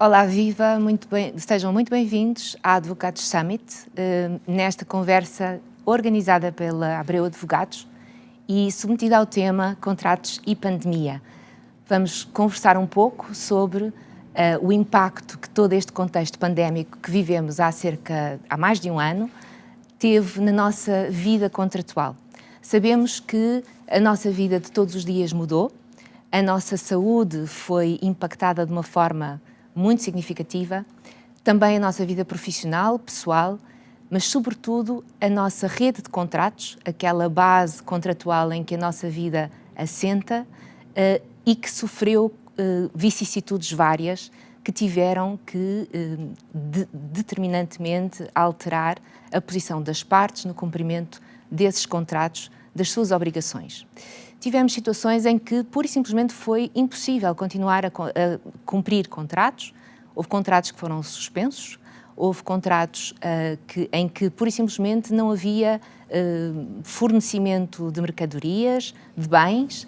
Olá, viva! Sejam muito bem-vindos à Advogados Summit, nesta conversa organizada pela Abreu Advogados e submetida ao tema Contratos e Pandemia. Vamos conversar um pouco sobre o impacto que todo este contexto pandémico que vivemos há mais de um ano teve na nossa vida contratual. Sabemos que a nossa vida de todos os dias mudou, a nossa saúde foi impactada de uma forma muito significativa, também a nossa vida profissional, pessoal, mas sobretudo a nossa rede de contratos, aquela base contratual em que a nossa vida assenta e que sofreu vicissitudes várias que tiveram que determinantemente alterar a posição das partes no cumprimento desses contratos, das suas obrigações. Tivemos situações em que, pura e simplesmente, foi impossível continuar a cumprir contratos. Houve contratos que foram suspensos, houve contratos em que, pura e simplesmente, não havia fornecimento de mercadorias, de bens,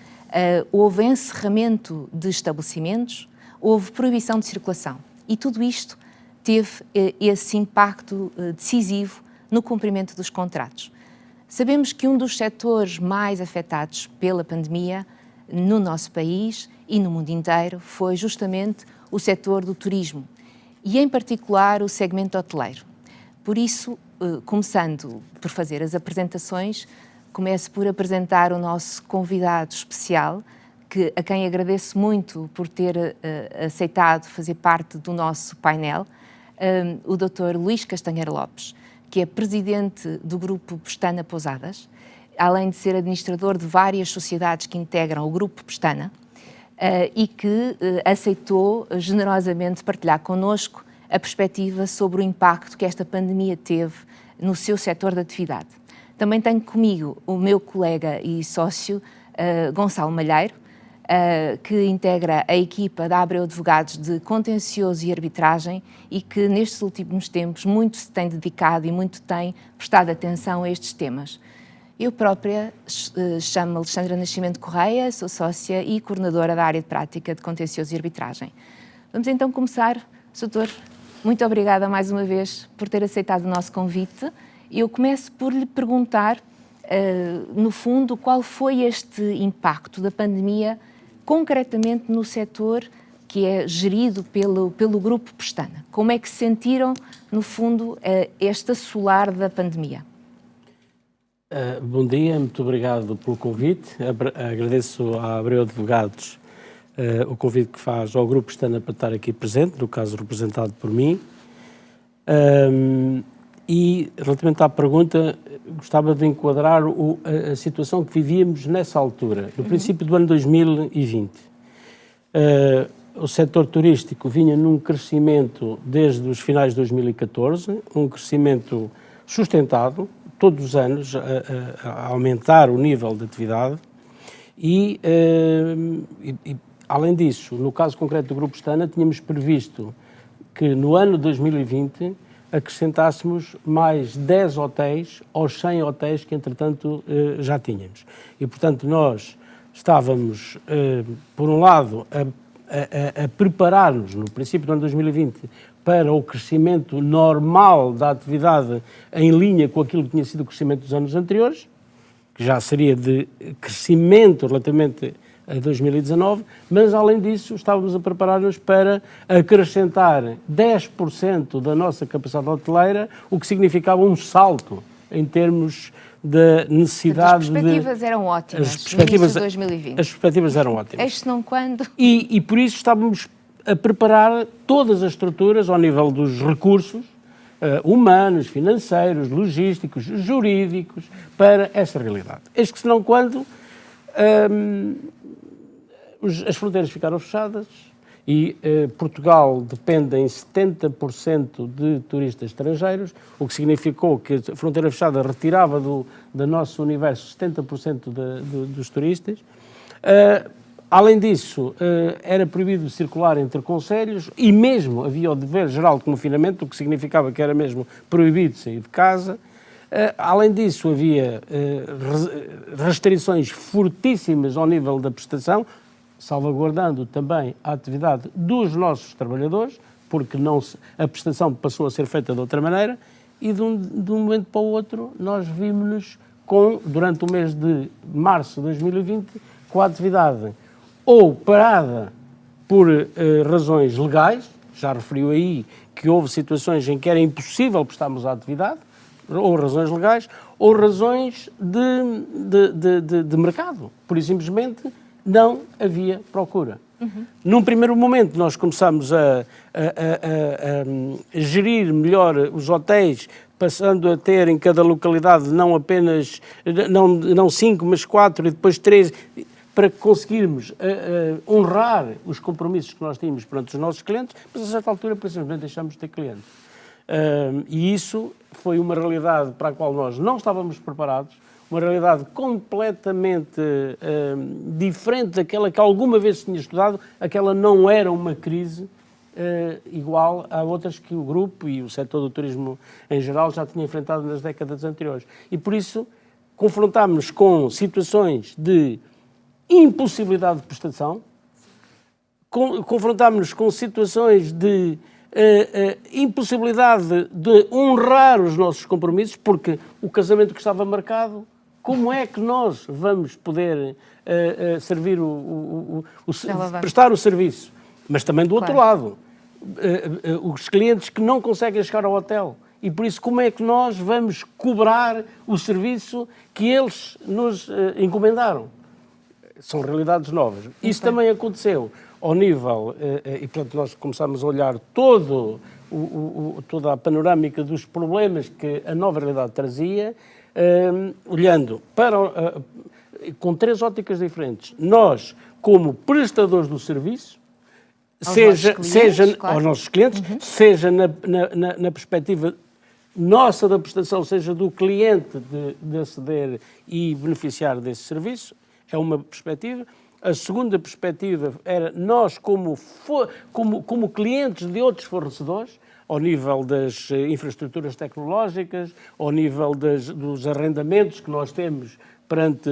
houve encerramento de estabelecimentos, houve proibição de circulação. E tudo isto teve esse impacto decisivo no cumprimento dos contratos. Sabemos que um dos setores mais afetados pela pandemia no nosso país e no mundo inteiro foi justamente o setor do turismo e, em particular, o segmento hoteleiro. Por isso, começando por fazer as apresentações, começo por apresentar o nosso convidado especial, a quem agradeço muito por ter aceitado fazer parte do nosso painel, o Dr. Luís Castanheira Lopes, que é presidente do Grupo Pestana Pousadas, além de ser administrador de várias sociedades que integram o Grupo Pestana, e que aceitou generosamente partilhar connosco a perspectiva sobre o impacto que esta pandemia teve no seu setor de atividade. Também tenho comigo o meu colega e sócio, Gonçalo Malheiro, que integra a equipa da Abreu Advogados de Contencioso e Arbitragem e que nestes últimos tempos muito se tem dedicado e muito tem prestado atenção a estes temas. Eu própria chamo-me Alexandra Nascimento Correia, sou sócia e coordenadora da área de prática de Contencioso e Arbitragem. Vamos então começar. Doutor, muito obrigada mais uma vez por ter aceitado o nosso convite. Eu começo por lhe perguntar, no fundo, qual foi este impacto da pandemia concretamente no setor que é gerido pelo Grupo Pestana. Como é que se sentiram, no fundo, este assolar da pandemia? Bom dia, muito obrigado pelo convite. Agradeço à Abreu Advogados o convite que faz ao Grupo Pestana para estar aqui presente, no caso representado por mim. E, relativamente à pergunta, gostava de enquadrar a situação que vivíamos nessa altura, no princípio do ano 2020. O setor turístico vinha num crescimento desde os finais de 2014, um crescimento sustentado, todos os anos, a aumentar o nível de atividade e, além disso, no caso concreto do Grupo Pestana, tínhamos previsto que no ano 2020 acrescentássemos mais 10 hotéis aos 100 hotéis que, entretanto, já tínhamos. E, portanto, nós estávamos, por um lado, a preparar-nos, no princípio do ano 2020, para o crescimento normal da atividade em linha com aquilo que tinha sido o crescimento dos anos anteriores, que já seria de crescimento relativamente a 2019, mas, além disso, estávamos a preparar-nos para acrescentar 10% da nossa capacidade hoteleira, o que significava um salto em termos da necessidade de... As perspectivas eram ótimas no início de 2020. As perspectivas eram ótimas. Este não quando... E por isso estávamos a preparar todas as estruturas ao nível dos recursos humanos, financeiros, logísticos, jurídicos, para essa realidade. Eis que, senão quando... as fronteiras ficaram fechadas e Portugal depende em 70% de turistas estrangeiros, o que significou que a fronteira fechada retirava do nosso universo 70% dos turistas. Além disso, era proibido circular entre concelhos e mesmo havia o dever geral de confinamento, o que significava que era mesmo proibido sair de casa. Além disso, havia restrições fortíssimas ao nível da prestação, salvaguardando também a atividade dos nossos trabalhadores, porque a prestação passou a ser feita de outra maneira, e de um momento para o outro nós vimos-nos durante o mês de março de 2020, com a atividade ou parada por razões legais, já referiu aí que houve situações em que era impossível prestarmos a atividade, ou razões legais, ou razões de mercado. Por isso, simplesmente, não havia procura. Num primeiro momento, nós começámos a gerir melhor os hotéis, passando a ter em cada localidade não apenas, não 5, mas 4 e depois 3, para conseguirmos honrar os compromissos que nós tínhamos perante os nossos clientes, mas a certa altura, precisamente, deixámos de ter clientes. E isso foi uma realidade para a qual nós não estávamos preparados, uma realidade completamente diferente daquela que alguma vez se tinha estudado. Aquela não era uma crise igual a outras que o grupo e o setor do turismo em geral já tinha enfrentado nas décadas anteriores. E por isso confrontámos-nos com situações de impossibilidade de prestação, confrontámos-nos com situações de impossibilidade de honrar os nossos compromissos, porque o casamento que estava marcado, como é que nós vamos poder servir prestar o serviço? Mas também do outro lado, os clientes que não conseguem chegar ao hotel. E por isso, como é que nós vamos cobrar o serviço que eles nos encomendaram? São realidades novas. Isso também aconteceu ao nível, e portanto nós começámos a olhar toda a panorâmica dos problemas que a nova realidade trazia, olhando com 3 óticas diferentes. Nós, como prestadores do serviço, seja aos nossos clientes, seja na perspectiva nossa da prestação, seja do cliente de aceder e beneficiar desse serviço, é uma perspectiva. A segunda perspectiva era nós, como clientes de outros fornecedores, ao nível das infraestruturas tecnológicas, ao nível dos arrendamentos que nós temos perante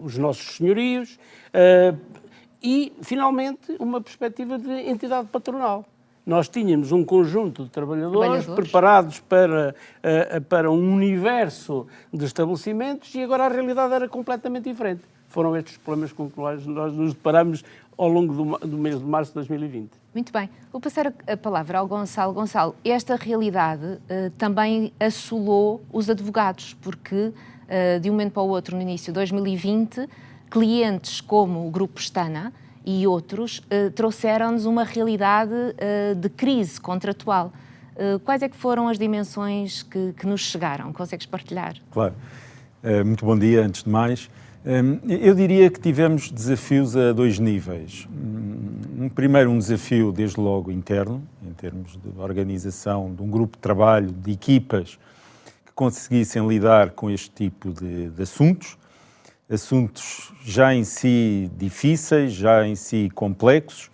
os nossos senhorios, e, finalmente, uma perspectiva de entidade patronal. Nós tínhamos um conjunto de trabalhadores preparados para um universo de estabelecimentos e agora a realidade era completamente diferente. Foram estes problemas com que nós nos deparamos ao longo do mês de março de 2020. Muito bem. Vou passar a palavra ao Gonçalo. Gonçalo, esta realidade também assolou os advogados, porque de um momento para o outro, no início de 2020, clientes como o Grupo Pestana e outros trouxeram-nos uma realidade de crise contratual. Quais é que foram as dimensões que nos chegaram? Consegues partilhar? Claro. Muito bom dia, antes de mais. Eu diria que tivemos desafios a 2 níveis. Primeiro, um desafio, desde logo, interno, em termos de organização de um grupo de trabalho, de equipas que conseguissem lidar com este tipo de assuntos já em si difíceis, já em si complexos,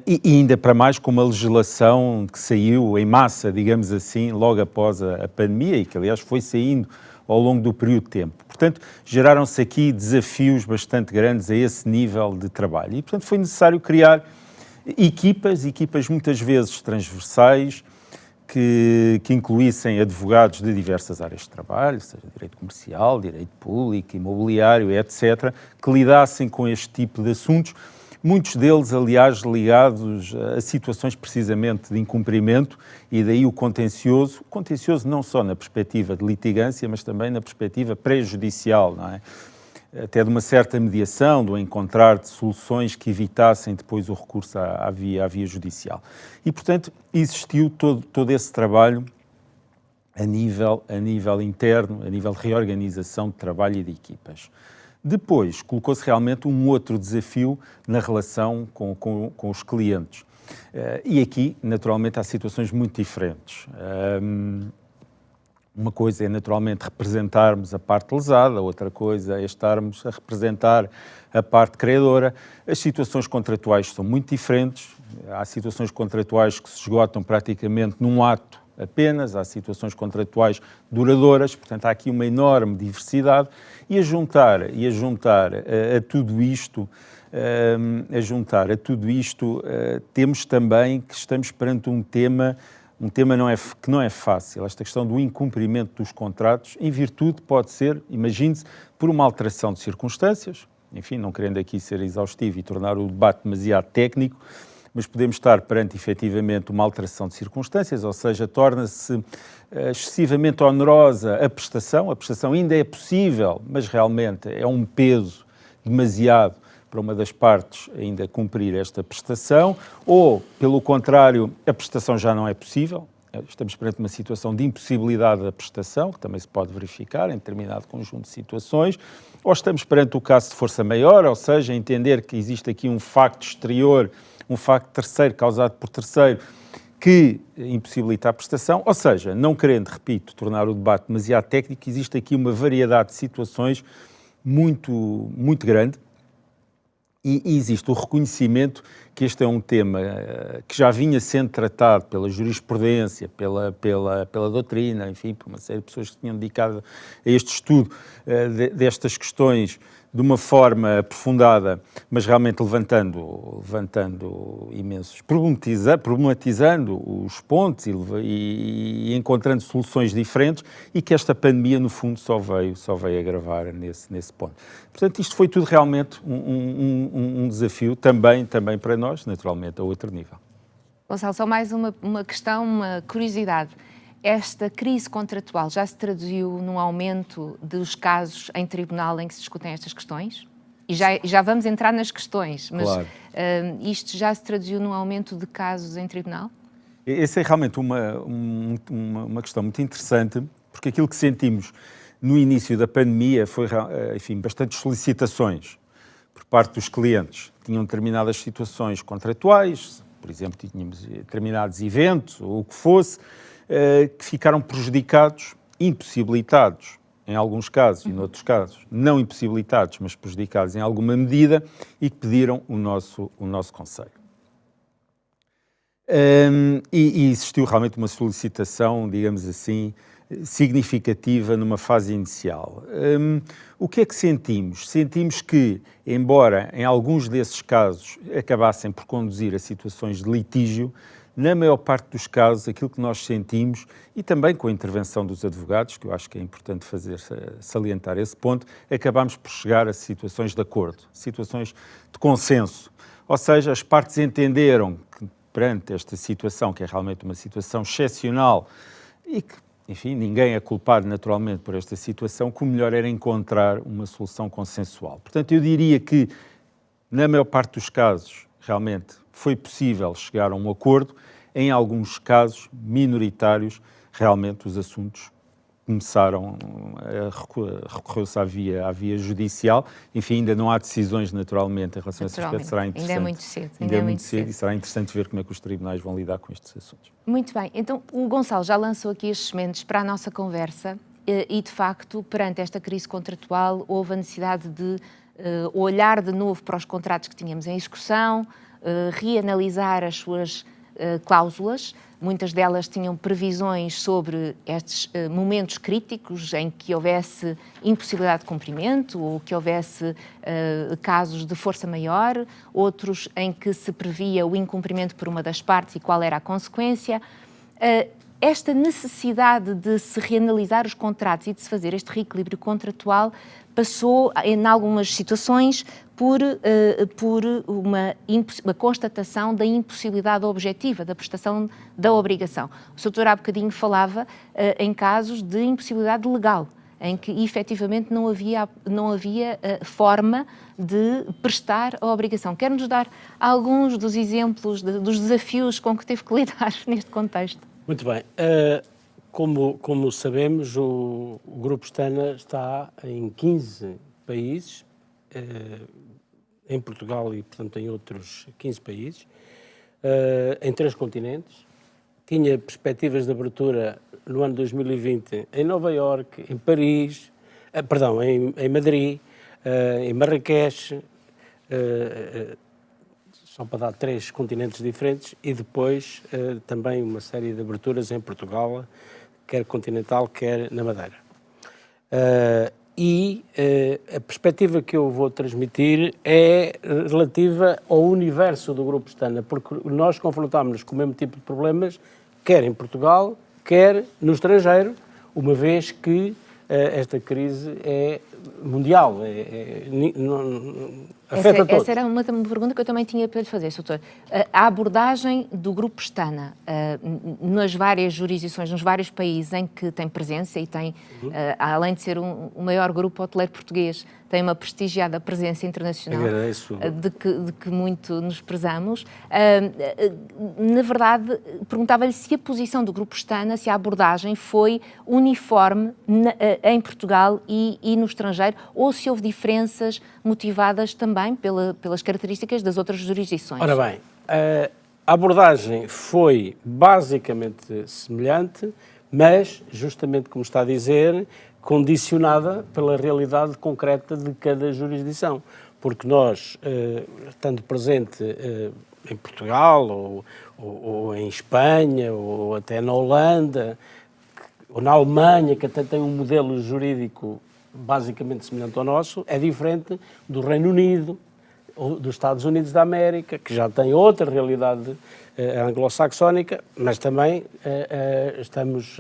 e ainda para mais com uma legislação que saiu em massa, digamos assim, logo após a pandemia e que, aliás, foi saindo ao longo do período de tempo. Portanto, geraram-se aqui desafios bastante grandes a esse nível de trabalho. E, portanto, foi necessário criar equipas muitas vezes transversais, que incluíssem advogados de diversas áreas de trabalho, seja direito comercial, direito público, imobiliário, etc., que lidassem com este tipo de assuntos, muitos deles, aliás, ligados a situações precisamente de incumprimento, e daí o contencioso não só na perspectiva de litigância, mas também na perspectiva pré-judicial, não é? Até de uma certa mediação, do encontrar de soluções que evitassem depois o recurso à via judicial. E, portanto, existiu todo esse trabalho a nível interno, a nível de reorganização de trabalho e de equipas. Depois, colocou-se realmente um outro desafio na relação com os clientes. E aqui, naturalmente, há situações muito diferentes. Uma coisa é, naturalmente, representarmos a parte lesada, outra coisa é estarmos a representar a parte credora. As situações contratuais são muito diferentes. Há situações contratuais que se esgotam praticamente num ato apenas, há situações contratuais duradouras, portanto há aqui uma enorme diversidade e a juntar a tudo isto, temos também que estamos perante um tema que não é fácil, esta questão do incumprimento dos contratos, em virtude, pode ser, imagine-se, por uma alteração de circunstâncias, enfim, não querendo aqui ser exaustivo e tornar o debate demasiado técnico, mas podemos estar perante, efetivamente, uma alteração de circunstâncias, ou seja, torna-se excessivamente onerosa a prestação ainda é possível, mas realmente é um peso demasiado para uma das partes ainda cumprir esta prestação, ou, pelo contrário, a prestação já não é possível, estamos perante uma situação de impossibilidade da prestação, que também se pode verificar em determinado conjunto de situações, ou estamos perante o caso de força maior, ou seja, entender que existe aqui um facto exterior, um facto terceiro, causado por terceiro, que impossibilita a prestação, ou seja, não querendo, repito, tornar o debate demasiado técnico, existe aqui uma variedade de situações muito grande, e existe o reconhecimento que este é um tema que já vinha sendo tratado pela jurisprudência, pela doutrina, enfim, por uma série de pessoas que tinham dedicado a este estudo destas questões de uma forma aprofundada, mas realmente levantando imensos, problematizando os pontos e encontrando soluções diferentes, e que esta pandemia, no fundo, só veio agravar nesse ponto. Portanto, isto foi tudo realmente um desafio, também para nós, naturalmente, a outro nível. Gonçalo, só mais uma questão, uma curiosidade. Esta crise contratual já se traduziu num aumento dos casos em tribunal em que se discutem estas questões? E já vamos entrar nas questões, mas claro. Isto já se traduziu num aumento de casos em tribunal? Essa é realmente uma questão muito interessante, porque aquilo que sentimos no início da pandemia foi, enfim, bastantes solicitações por parte dos clientes. Tinham determinadas situações contratuais, por exemplo, tínhamos determinados eventos, ou o que fosse, que ficaram prejudicados, impossibilitados, em alguns casos, e noutros casos, não impossibilitados, mas prejudicados em alguma medida, e que pediram o nosso conselho. E existiu realmente uma solicitação, digamos assim, significativa numa fase inicial. O que é que sentimos? Sentimos que, embora em alguns desses casos acabassem por conduzir a situações de litígio, na maior parte dos casos, aquilo que nós sentimos, e também com a intervenção dos advogados, que eu acho que é importante salientar esse ponto, acabamos por chegar a situações de acordo, situações de consenso. Ou seja, as partes entenderam que, perante esta situação, que é realmente uma situação excepcional, e que, enfim, ninguém é culpado naturalmente por esta situação, que o melhor era encontrar uma solução consensual. Portanto, eu diria que, na maior parte dos casos, realmente foi possível chegar a um acordo. Em alguns casos minoritários, realmente os assuntos começaram a recorrer-se à via judicial. Enfim, ainda não há decisões, naturalmente, em relação a esse aspecto. Será interessante. Ainda é muito cedo. Ainda é muito cedo e será interessante ver como é que os tribunais vão lidar com estes assuntos. Muito bem. Então, o Gonçalo já lançou aqui as sementes para a nossa conversa e, de facto, perante esta crise contratual, houve a necessidade de olhar de novo para os contratos que tínhamos em execução, reanalisar as suas cláusulas. Muitas delas tinham previsões sobre estes momentos críticos em que houvesse impossibilidade de cumprimento ou que houvesse casos de força maior, outros em que se previa o incumprimento por uma das partes e qual era a consequência. Esta necessidade de se reanalisar os contratos e de se fazer este reequilíbrio contratual passou, em algumas situações, por uma constatação da impossibilidade objetiva da prestação da obrigação. O Sr. Doutor há bocadinho falava em casos de impossibilidade legal, em que efetivamente não havia forma de prestar a obrigação. Quer-nos dar alguns dos exemplos, dos desafios com que teve que lidar neste contexto? Muito bem. Como sabemos, o Grupo Stana está em 15 países, em Portugal e, portanto, em outros 15 países, em 3 continentes. Tinha perspectivas de abertura no ano 2020 em Nova Iorque, em Paris, em Madrid, em Marrakech, só para dar 3 continentes diferentes, e depois também uma série de aberturas em Portugal, quer continental, quer na Madeira. A perspectiva que eu vou transmitir é relativa ao universo do Grupo Stana, porque nós confrontámos-nos com o mesmo tipo de problemas, quer em Portugal, quer no estrangeiro, uma vez que esta crise é mundial, afeta todos. Essa era uma pergunta que eu também tinha para lhe fazer, Sr. Doutor. A abordagem do Grupo Stana nas várias jurisdições, nos vários países em que tem presença e tem, além de ser o maior grupo hoteleiro português, tem uma prestigiada presença internacional de que muito nos prezamos. Na verdade, perguntava-lhe se a posição do Grupo Stana, se a abordagem foi uniforme em Portugal e no estrangeiro, ou se houve diferenças motivadas também pelas características das outras jurisdições. Ora bem, a abordagem foi basicamente semelhante, mas, justamente como está a dizer, condicionada pela realidade concreta de cada jurisdição. Porque nós, estando presente em Portugal, ou em Espanha, ou até na Holanda, ou na Alemanha, que até tem um modelo jurídico basicamente semelhante ao nosso, é diferente do Reino Unido, ou dos Estados Unidos da América, que já tem outra realidade anglo-saxónica, mas também estamos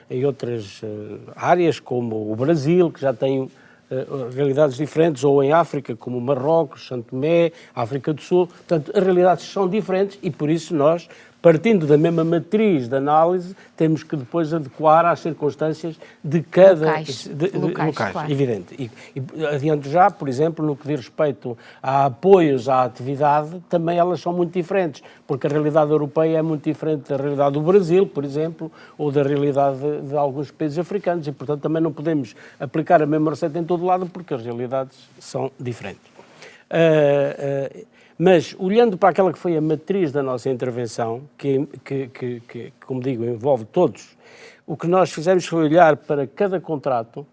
em outras áreas, como o Brasil, que já tem realidades diferentes, ou em África, como Marrocos, São Tomé, África do Sul. Portanto, as realidades são diferentes e, por isso, nós, partindo da mesma matriz de análise, temos que depois adequar às circunstâncias de cada... Locais, claro. Evidente. E adianto já, por exemplo, no que diz respeito a apoios à atividade, também elas são muito diferentes, porque a realidade europeia é muito diferente da realidade do Brasil, por exemplo, ou da realidade de alguns países africanos, e, portanto, também não podemos aplicar a mesma receita em todo lado, porque as realidades são diferentes. Mas, olhando para aquela que foi a matriz da nossa intervenção, que, como digo, envolve todos, o que nós fizemos foi olhar para cada contrato,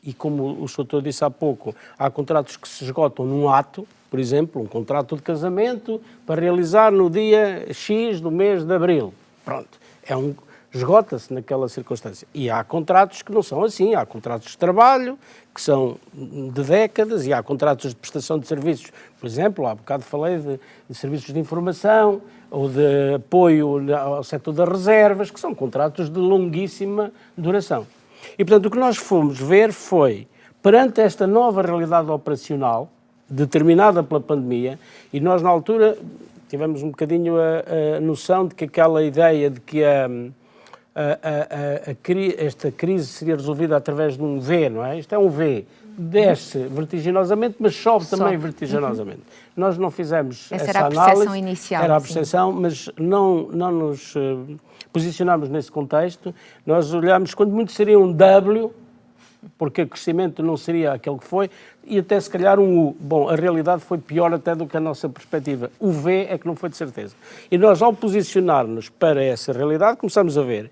e como o Sr. disse há pouco, há contratos que se esgotam num ato, por exemplo, um contrato de casamento para realizar no dia X do mês de Abril. Pronto, esgota-se naquela circunstância. E há contratos que não são assim, há contratos de trabalho, que são de décadas, e há contratos de prestação de serviços, por exemplo, há bocado falei de serviços de informação, ou de apoio ao setor das reservas, que são contratos de longuíssima duração. E, portanto, o que nós fomos ver foi, perante esta nova realidade operacional, determinada pela pandemia, e nós, na altura, tivemos um bocadinho a noção de que aquela ideia de que esta crise seria resolvida através de um V, não é? Isto é um V, desce vertiginosamente, mas sobe também vertiginosamente. Nós não fizemos essa era a análise, percepção inicial, era a percepção, mas não nos posicionámos nesse contexto. Nós olhámos, quando muito seria um W, porque o crescimento não seria aquele que foi, e até se calhar um U. Bom, a realidade foi pior até do que a nossa perspectiva. O V é que não foi de certeza. E nós, ao posicionar-nos para essa realidade, começamos a ver,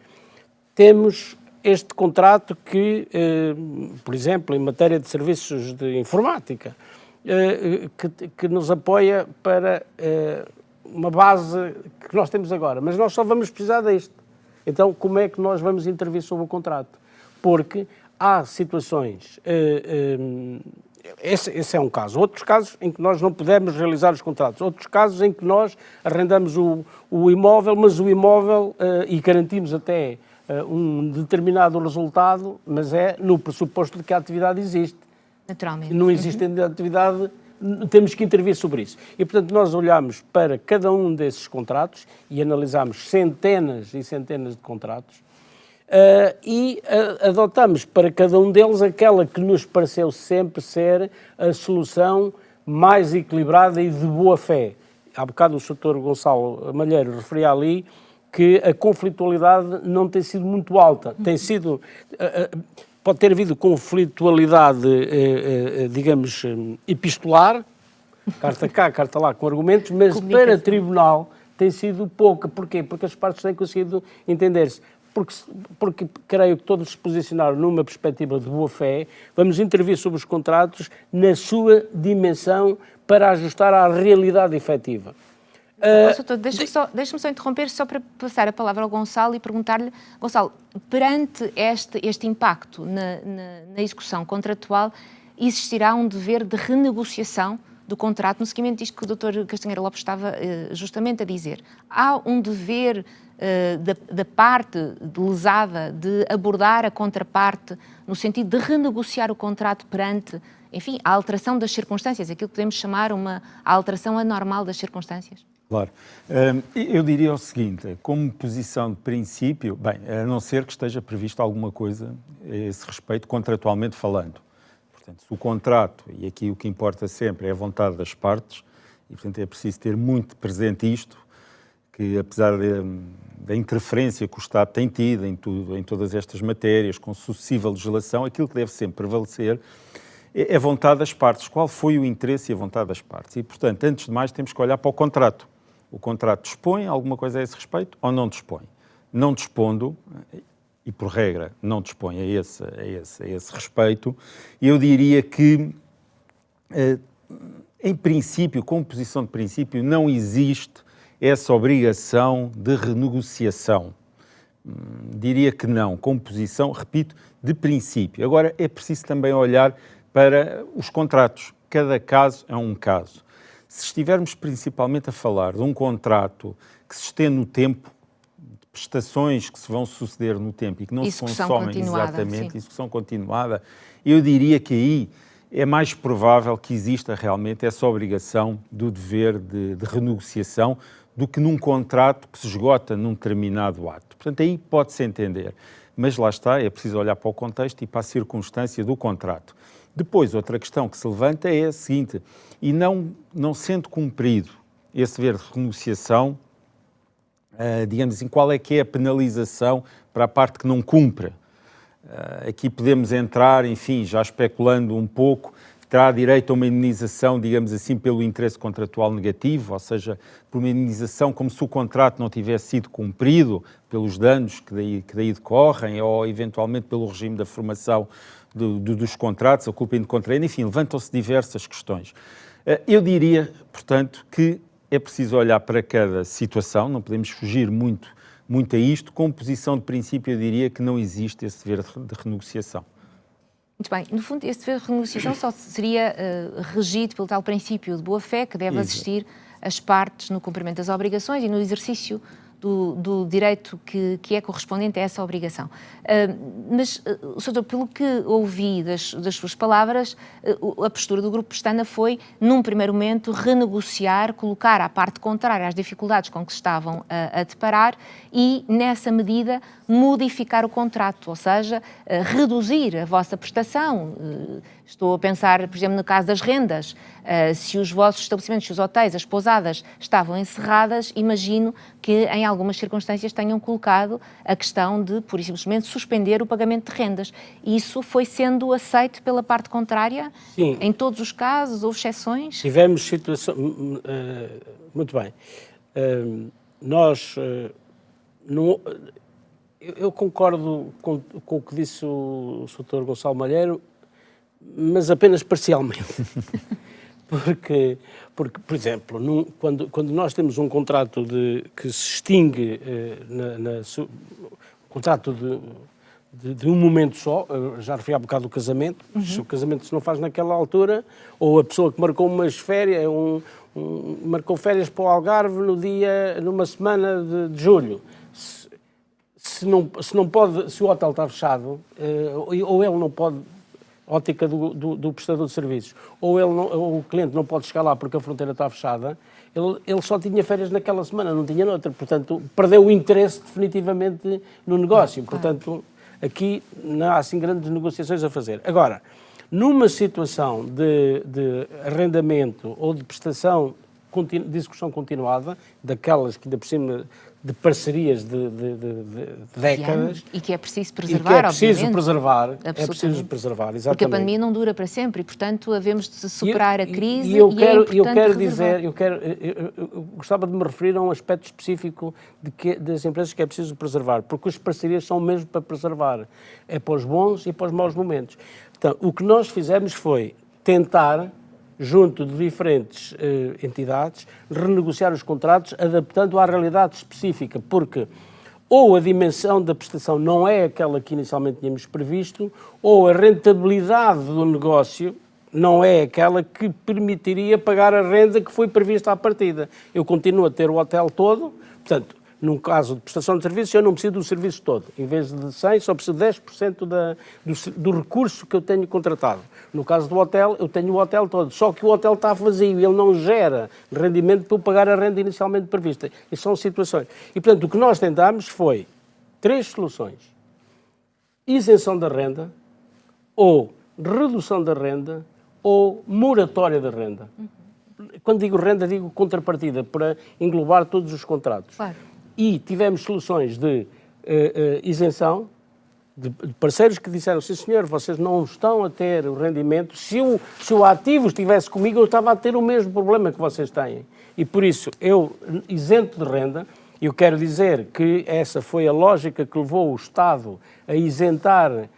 temos este contrato que, por exemplo, em matéria de serviços de informática, que nos apoia para uma base que nós temos agora, mas nós só vamos precisar deste. Então, como é que nós vamos intervir sobre o contrato? Porque há situações, esse é um caso, outros casos em que nós não podemos realizar os contratos, outros casos em que nós arrendamos o imóvel, mas o imóvel, e garantimos até um determinado resultado, mas é no pressuposto de que a atividade existe. Naturalmente. Não existe atividade, temos que intervir sobre isso. E, portanto, nós olhamos para cada um desses contratos e analisamos centenas e centenas de contratos e adotamos para cada um deles aquela que nos pareceu sempre ser a solução mais equilibrada e de boa fé. Há bocado o Sr. Gonçalo Malheiro referia ali que a conflitualidade não tem sido muito alta. Tem sido... Pode ter havido conflitualidade, digamos, epistolar, carta cá, carta lá, com argumentos, mas para tribunal tem sido pouca. Porquê? Porque as partes têm conseguido entender-se. porque creio que todos se posicionaram numa perspectiva de boa-fé, vamos intervir sobre os contratos na sua dimensão para ajustar à realidade efetiva. Deixe-me só interromper, só para passar a palavra ao Gonçalo e perguntar-lhe, Gonçalo, perante este impacto na execução contratual, existirá um dever de renegociação do contrato, no seguimento disto que o Dr. Castanheira Lopes estava justamente a dizer? Há um dever da parte lesada de abordar a contraparte no sentido de renegociar o contrato perante, enfim, a alteração das circunstâncias, aquilo que podemos chamar a alteração anormal das circunstâncias? Claro. Eu diria o seguinte, como posição de princípio, bem, a não ser que esteja previsto alguma coisa a esse respeito, contratualmente falando. Portanto, se o contrato, e aqui o que importa sempre é a vontade das partes, e portanto é preciso ter muito presente isto, que apesar da interferência que o Estado tem tido em todas estas matérias, com sucessiva legislação, aquilo que deve sempre prevalecer é a vontade das partes. Qual foi o interesse e a vontade das partes? E, portanto, antes de mais, temos que olhar para o contrato. O contrato dispõe alguma coisa a esse respeito ou não dispõe? Não dispondo, e por regra não dispõe a esse respeito, eu diria que, em princípio, como posição de princípio, não existe essa obrigação de renegociação. Diria que não, como posição, repito, de princípio. Agora, é preciso também olhar para os contratos. Cada caso é um caso. Se estivermos principalmente a falar de um contrato que se estende no tempo, de prestações que se vão suceder no tempo e que não se consomem exatamente, execução continuada, eu diria que aí é mais provável que exista realmente essa obrigação do dever de renegociação do que num contrato que se esgota num determinado ato. Portanto, aí pode-se entender. Mas lá está, é preciso olhar para o contexto e para a circunstância do contrato. Depois, outra questão que se levanta é a seguinte, e não sendo cumprido esse dever de renegociação, digamos assim, qual é que é a penalização para a parte que não cumpre? Aqui podemos entrar, enfim, já especulando um pouco, terá direito a uma indenização, digamos assim, pelo interesse contratual negativo, ou seja, por uma indenização como se o contrato não tivesse sido cumprido, pelos danos que daí decorrem, ou eventualmente pelo regime da formação dos contratos, a culpa indecondida, enfim, levantam-se diversas questões. Eu diria, portanto, que é preciso olhar para cada situação, não podemos fugir muito a isto. Com posição de princípio, eu diria que não existe esse dever de renegociação. Muito bem. No fundo, esse dever de renegociação só seria regido pelo tal princípio de boa-fé que deve assistir as partes no cumprimento das obrigações e no exercício do direito que é correspondente a essa obrigação. Mas, Sr. pelo que ouvi das suas palavras, a postura do Grupo Pestana foi, num primeiro momento, renegociar, colocar à parte contrária às dificuldades com que se estavam a deparar e, nessa medida, modificar o contrato, ou seja, reduzir a vossa prestação. Estou a pensar, por exemplo, no caso das rendas. Se os vossos estabelecimentos, se os hotéis, as pousadas estavam encerradas, imagino que em algumas circunstâncias tenham colocado a questão de, pura e simplesmente, suspender o pagamento de rendas. Isso foi sendo aceito pela parte contrária? Sim. Em todos os casos, houve exceções? Tivemos situação... muito bem. Eu concordo com o que disse o Sr. Gonçalo Malheiro, mas apenas parcialmente. Porque, por exemplo, quando nós temos um contrato que se extingue, contrato de um momento só, já referi há bocado o casamento, se o casamento se não faz naquela altura, ou a pessoa que marcou umas férias, marcou férias para o Algarve numa semana de julho, se não pode, se o hotel está fechado, ou ele não pode, ótica do prestador de serviços, ou o cliente não pode chegar lá porque a fronteira está fechada, ele só tinha férias naquela semana, não tinha noutra, portanto, perdeu o interesse definitivamente no negócio. Portanto, aqui não há assim grandes negociações a fazer. Agora, numa situação de arrendamento ou de prestação de execução continuada, daquelas que ainda por cima de parcerias de décadas. E que é preciso preservar, e que é preciso obviamente. preservar, é preciso preservar, exatamente. Porque a pandemia não dura para sempre e, portanto, havemos de superar a crise eu gostava de me referir a um aspecto específico das empresas que é preciso preservar, porque as parcerias são mesmo para preservar. É para os bons e para os maus momentos. Então, o que nós fizemos foi tentar, junto de diferentes entidades, renegociar os contratos, adaptando à realidade específica, porque ou a dimensão da prestação não é aquela que inicialmente tínhamos previsto, ou a rentabilidade do negócio não é aquela que permitiria pagar a renda que foi prevista à partida. Eu continuo a ter o hotel todo, portanto, num caso de prestação de serviços, eu não preciso do serviço todo. Em vez de 100, só preciso de 10% do recurso que eu tenho contratado. No caso do hotel, eu tenho o hotel todo. Só que o hotel está vazio, ele não gera rendimento para eu pagar a renda inicialmente prevista. E são situações. E, portanto, o que nós tentámos foi 3 soluções. Isenção da renda, ou redução da renda, ou moratória da renda. Quando digo renda, digo contrapartida, para englobar todos os contratos. Claro. E tivemos soluções de isenção, de parceiros que disseram, sim senhor, vocês não estão a ter o rendimento, se o ativo estivesse comigo, eu estava a ter o mesmo problema que vocês têm. E por isso, eu isento de renda, eu quero dizer que essa foi a lógica que levou o Estado a isentar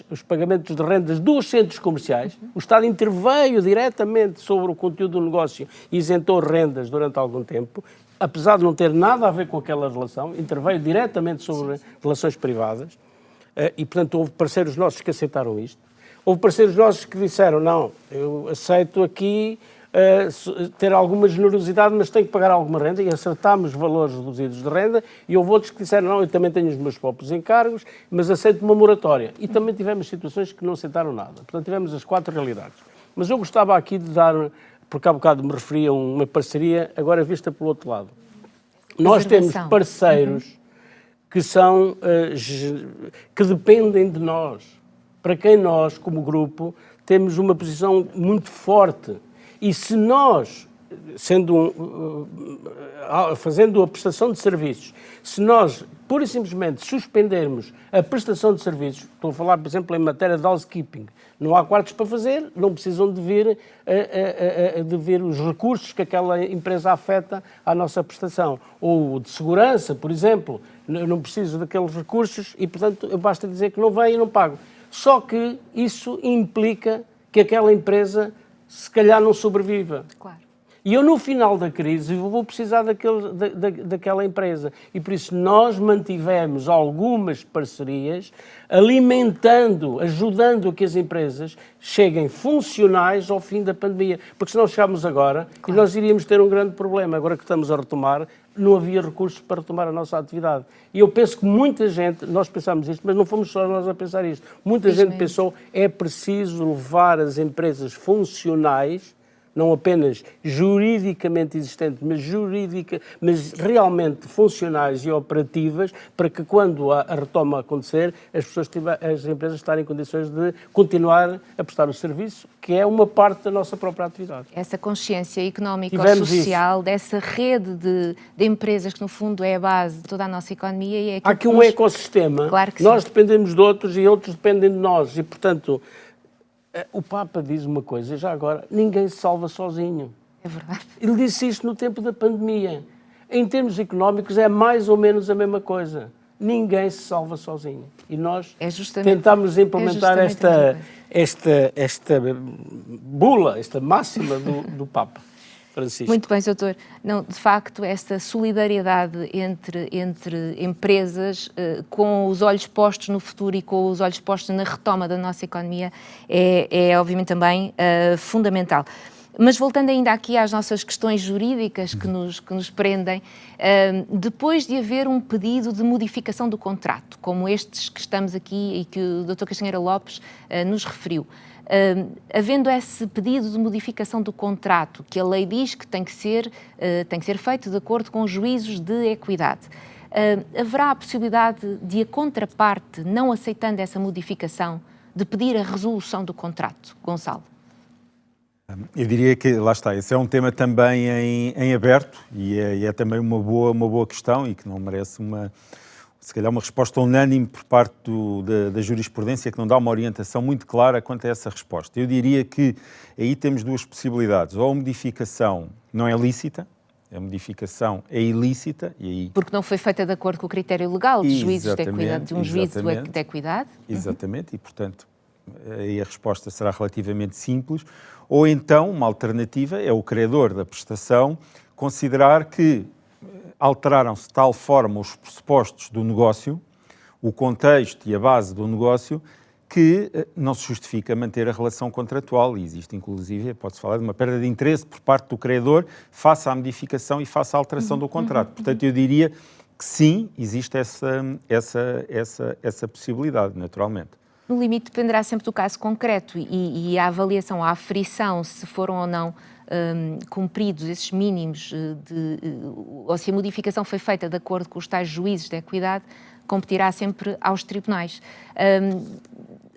os pagamentos de rendas dos centros comerciais. O Estado interveio diretamente sobre o conteúdo do negócio e isentou rendas durante algum tempo, apesar de não ter nada a ver com aquela relação, interveio diretamente sobre relações privadas e, portanto, houve parceiros nossos que aceitaram isto. Houve parceiros nossos que disseram, não, eu aceito aqui ter alguma generosidade, mas tenho que pagar alguma renda, e acertámos valores reduzidos de renda, e houve outros que disseram, não, eu também tenho os meus próprios encargos, mas aceito uma moratória. E também tivemos situações que não aceitaram nada. Portanto, tivemos as 4 realidades. Mas eu gostava aqui de dar, porque há bocado me referi a uma parceria, agora vista pelo outro lado. Nós temos parceiros que são, que dependem de nós, para quem nós, como grupo, temos uma posição muito forte. E se nós, fazendo a prestação de serviços, se nós, pura e simplesmente, suspendermos a prestação de serviços, estou a falar, por exemplo, em matéria de housekeeping, não há quartos para fazer, não precisam de vir os recursos que aquela empresa afeta à nossa prestação. Ou de segurança, por exemplo, não preciso daqueles recursos e, portanto, basta dizer que não vem e não pago. Só que isso implica que aquela empresa se calhar não sobreviva. Claro. E eu, no final da crise, vou precisar daquela empresa. E, por isso, nós mantivemos algumas parcerias, alimentando, ajudando a que as empresas cheguem funcionais ao fim da pandemia. Porque se nós chegarmos agora, claro, e nós iríamos ter um grande problema. Agora que estamos a retomar, não havia recursos para retomar a nossa atividade. E eu penso que muita gente, nós pensámos isto, mas não fomos só nós a pensar isto. Muita gente pensou, é preciso levar as empresas funcionais, não apenas juridicamente existentes, mas realmente funcionais e operativas, para que quando a retoma acontecer, as empresas estarem em condições de continuar a prestar o serviço, que é uma parte da nossa própria atividade. Essa consciência económico-social, dessa rede de empresas que, no fundo, é a base de toda a nossa economia. E é há aqui um ecossistema, claro que nós sim, dependemos de outros e outros dependem de nós, e, portanto, o Papa diz uma coisa, já agora, ninguém se salva sozinho. É verdade. Ele disse isto no tempo da pandemia. Em termos económicos é mais ou menos a mesma coisa. Ninguém se salva sozinho. E nós tentámos implementar esta bula, esta máxima do Papa Francisco. Muito bem, doutor. Não, de facto, esta solidariedade entre empresas, com os olhos postos no futuro e com os olhos postos na retoma da nossa economia, é obviamente também fundamental. Mas voltando ainda aqui às nossas questões jurídicas que nos prendem, depois de haver um pedido de modificação do contrato, como estes que estamos aqui e que o Dr. Castanheira Lopes nos referiu, havendo esse pedido de modificação do contrato, que a lei diz que tem que ser feito de acordo com os juízos de equidade, haverá a possibilidade de a contraparte, não aceitando essa modificação, de pedir a resolução do contrato? Gonçalo. Eu diria que, lá está, esse é um tema também em aberto e é também uma boa questão e que não merece se calhar uma resposta unânime por parte da jurisprudência, que não dá uma orientação muito clara quanto a essa resposta. Eu diria que aí temos duas possibilidades. Ou a modificação não é lícita, a modificação é ilícita e aí... Porque não foi feita de acordo com o critério legal de juízes de equidade, de um juízo de equidade. Exatamente, e portanto aí a resposta será relativamente simples. Ou então, uma alternativa é o credor da prestação considerar que alteraram-se de tal forma os pressupostos do negócio, o contexto e a base do negócio, que não se justifica manter a relação contratual e existe, inclusive, pode-se falar de uma perda de interesse por parte do credor face à modificação e face à alteração do contrato. Portanto, eu diria que sim, existe essa possibilidade, naturalmente. No limite dependerá sempre do caso concreto e a avaliação, a aferição, se foram ou não cumpridos esses mínimos, ou se a modificação foi feita de acordo com os tais juízes de equidade, competirá sempre aos tribunais.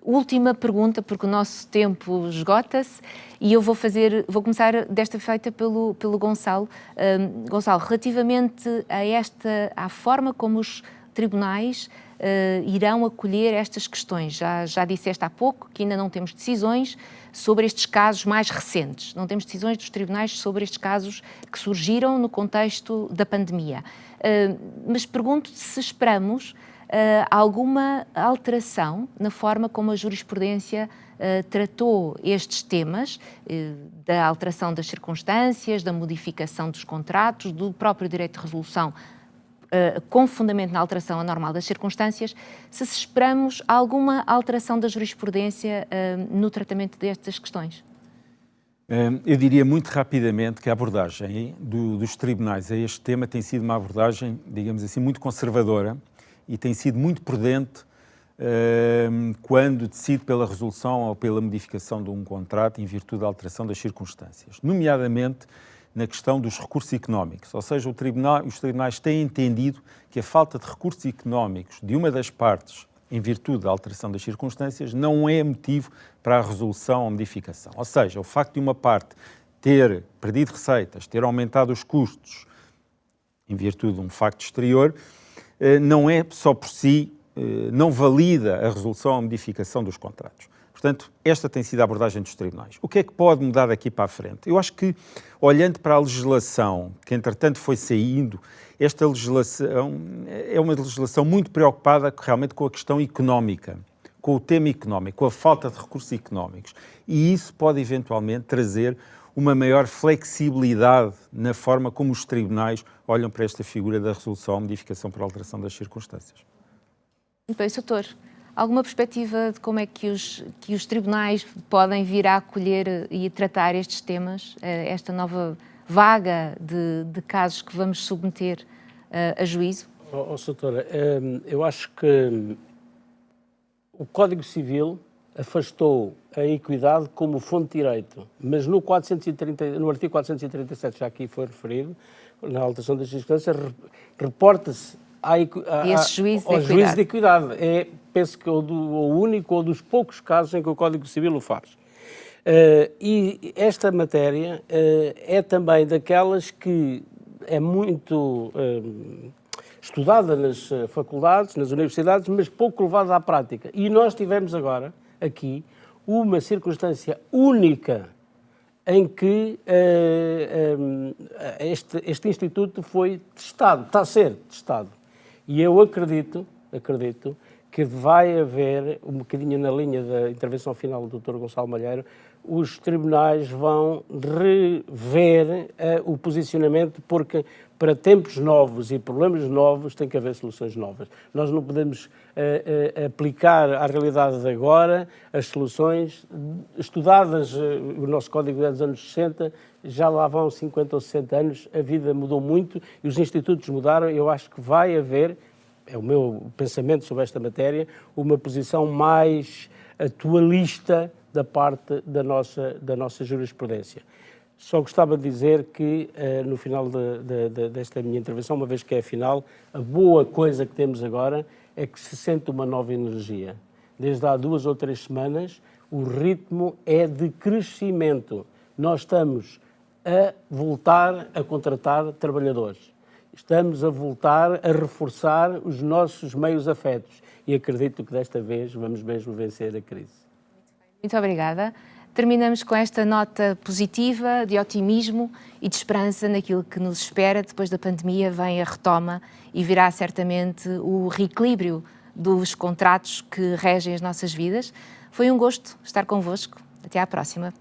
Última pergunta, porque o nosso tempo esgota-se, e eu vou começar desta feita pelo Gonçalo. Gonçalo, relativamente à forma como os tribunais irão acolher estas questões. Já disseste há pouco que ainda não temos decisões sobre estes casos mais recentes. Não temos decisões dos tribunais sobre estes casos que surgiram no contexto da pandemia. Mas pergunto-te se esperamos alguma alteração na forma como a jurisprudência tratou estes temas, da alteração das circunstâncias, da modificação dos contratos, do próprio direito de resolução com fundamento na alteração anormal das circunstâncias, se esperamos alguma alteração da jurisprudência no tratamento destas questões? Eu diria muito rapidamente que a abordagem dos tribunais a este tema tem sido uma abordagem, digamos assim, muito conservadora e tem sido muito prudente quando decide pela resolução ou pela modificação de um contrato em virtude da alteração das circunstâncias, nomeadamente na questão dos recursos económicos, ou seja, os tribunais têm entendido que a falta de recursos económicos de uma das partes, em virtude da alteração das circunstâncias, não é motivo para a resolução ou modificação. Ou seja, o facto de uma parte ter perdido receitas, ter aumentado os custos, em virtude de um facto exterior, não é só por si, não valida a resolução ou modificação dos contratos. Portanto, esta tem sido a abordagem dos tribunais. O que é que pode mudar daqui para a frente? Eu acho que, olhando para a legislação, que entretanto foi saindo, esta legislação é uma legislação muito preocupada realmente com a questão económica, com o tema económico, com a falta de recursos económicos. E isso pode eventualmente trazer uma maior flexibilidade na forma como os tribunais olham para esta figura da resolução ou modificação por alteração das circunstâncias. Muito bem, Soutor. Alguma perspectiva de como é que os tribunais podem vir a acolher e tratar estes temas, esta nova vaga de casos que vamos submeter a juízo? Soutora, eu acho que o Código Civil afastou a equidade como fonte de direito, mas no artigo 437, já aqui foi referido, na alteração das circunstâncias, reporta-se ao juízo de equidade. Penso que é o único ou dos poucos casos em que o Código Civil o faz. E esta matéria é também daquelas que é muito estudada nas faculdades, nas universidades, mas pouco levada à prática. E nós tivemos agora, aqui, uma circunstância única em que este Instituto foi testado, está a ser testado. E eu acredito que vai haver, um bocadinho na linha da intervenção final do Dr. Gonçalo Malheiro, os tribunais vão rever o posicionamento, porque para tempos novos e problemas novos tem que haver soluções novas. Nós não podemos aplicar à realidade de agora as soluções estudadas, o nosso Código é dos anos 60, já lá vão 50 ou 60 anos, a vida mudou muito e os institutos mudaram. Eu acho que vai haver, é o meu pensamento sobre esta matéria, uma posição mais atualista da parte da nossa jurisprudência. Só gostava de dizer que, no final desta minha intervenção, uma vez que é a final, a boa coisa que temos agora é que se sente uma nova energia. Desde há 2 ou 3 semanas, o ritmo é de crescimento. Nós estamos a voltar a contratar trabalhadores. Estamos a voltar a reforçar os nossos meios afetos e acredito que desta vez vamos mesmo vencer a crise. Muito obrigada. Terminamos com esta nota positiva, de otimismo e de esperança naquilo que nos espera. Depois da pandemia vem a retoma e virá certamente o reequilíbrio dos contratos que regem as nossas vidas. Foi um gosto estar convosco. Até à próxima.